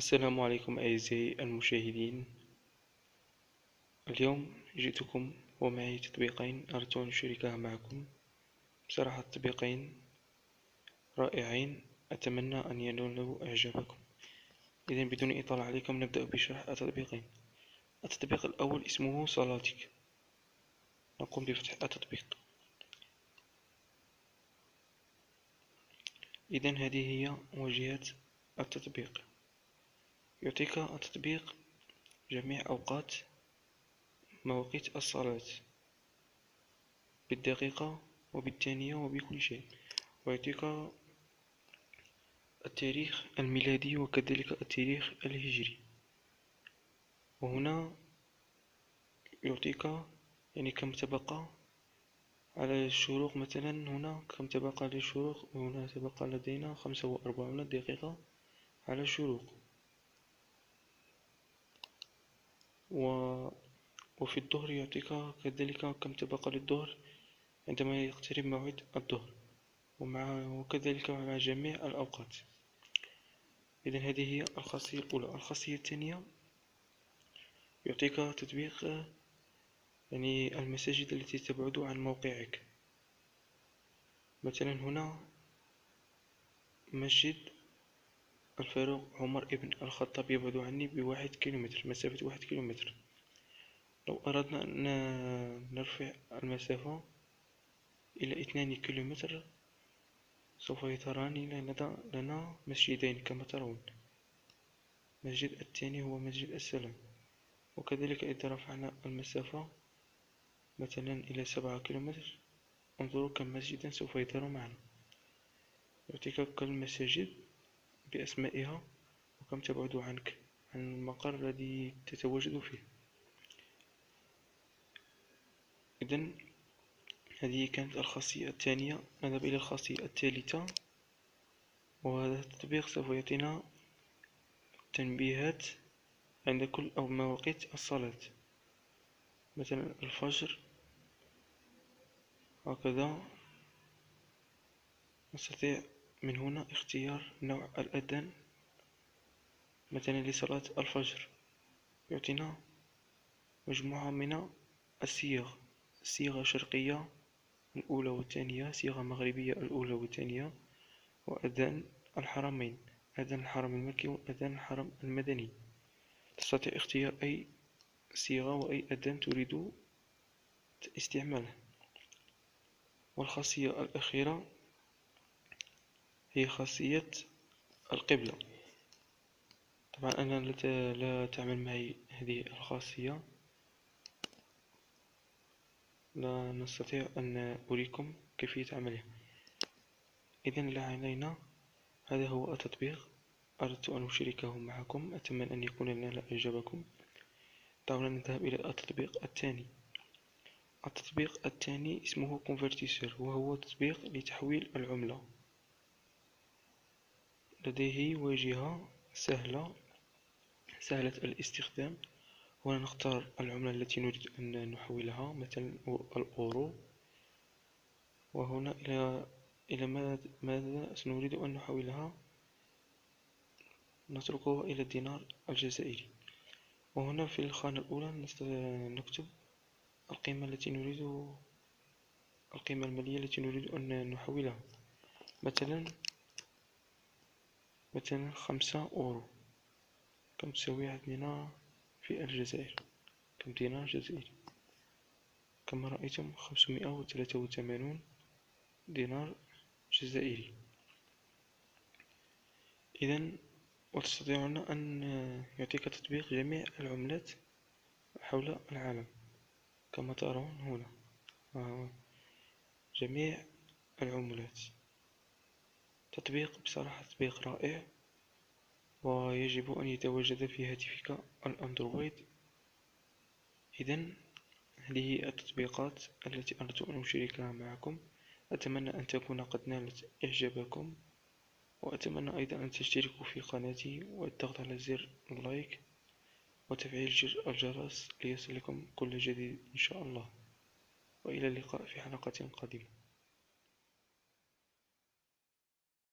السلام عليكم أعزائي المشاهدين. اليوم جئتكم ومعي تطبيقين أردت أن أشاركها معكم. بصراحة التطبيقين رائعين، أتمنى أن ينالوا إعجابكم. إذن بدون إطالة عليكم نبدأ بشرح التطبيقين. التطبيق الأول اسمه صلاتك. نقوم بفتح التطبيق. إذن هذه هي واجهة التطبيق. يعطيك التطبيق جميع أوقات مواقيت الصلاة بالدقيقة وبالثانية وبكل شيء، ويعطيك التاريخ الميلادي وكذلك التاريخ الهجري. وهنا يعطيك يعني كم تبقى على الشروق، مثلا هنا كم تبقى على الشروق، وهنا تبقى لدينا 45 دقيقة على الشروق. وفي الظهر يعطيك كذلك كم تبقى للظهر عندما يقترب موعد الظهر، وكذلك مع جميع الأوقات. إذن هذه هي الخاصية الأولى. الخاصية الثانية يعطيك تطبيق يعني المساجد التي تبعد عن موقعك. مثلا هنا مسجد الفاروق عمر ابن الخطاب يبعد عني بواحد كيلومتر، مسافة 1 كيلومتر. لو أردنا أن نرفع المسافة إلى 2 كيلومتر سوف يظهران لنا مسجدين كما ترون. المسجد الثاني هو مسجد السلام. وكذلك إذا رفعنا المسافة مثلا إلى 7 كيلومتر، انظروا كم مسجدا سوف يظهر معنا. يعطيك كل المساجد بأسمائها وكم تبعد عنك عن المقر الذي تتواجد فيه. إذن هذه كانت الخاصية الثانية. نذهب إلى الخاصية الثالثة، وهذا التطبيق سوف يعطينا تنبيهات عند كل أو مواقيت الصلاة. مثلا الفجر، هكذا نستطيع من هنا اختيار نوع الأذان. مثلا لصلاة الفجر يعطينا مجموعة من الصيغ: صيغة شرقية الأولى والثانية، صيغة مغربية الأولى والثانية، وأذان الحرمين، أذان الحرم المكي وأذان الحرم المدني. تستطيع اختيار أي صيغة وأي أذان تريد استعماله. والخاصية الأخيرة هي خاصية القبلة. طبعا أنا لا تعمل معي هذه الخاصية، لا نستطيع أن أريكم كيفية عملها. إذن لا علينا، هذا هو التطبيق أردت أن أشاركه معكم، أتمنى أن يكون نال إعجابكم. دعونا نذهب إلى التطبيق الثاني. التطبيق الثاني اسمه كونفرتيسور، وهو تطبيق لتحويل العملة. لديه واجهة سهلة الاستخدام. هنا نختار العملة التي نريد أن نحولها، مثلا الأورو. وهنا إلى ماذا سنريد أن نحولها، نتركها إلى الدينار الجزائري. وهنا في الخانة الأولى نكتب القيمة التي نريد، القيمة المالية التي نريد أن نحولها. مثلا 5 أورو كم تساوي عندنا في الجزائر، كم دينار جزائري. كما رأيتم 583 دينار جزائري. إذن وتستطيعون أن يعطيك تطبيق جميع العملات حول العالم كما ترون هنا، جميع العملات. تطبيق بصراحة تطبيق رائع، ويجب أن يتواجد في هاتفك الأندرويد. إذن هذه التطبيقات التي أردت أن أشاركها معكم. أتمنى أن تكون قد نالت إعجابكم، وأتمنى أيضا أن تشتركوا في قناتي والضغط على زر اللايك وتفعيل الجرس ليصلكم كل جديد إن شاء الله. وإلى اللقاء في حلقة قادمة.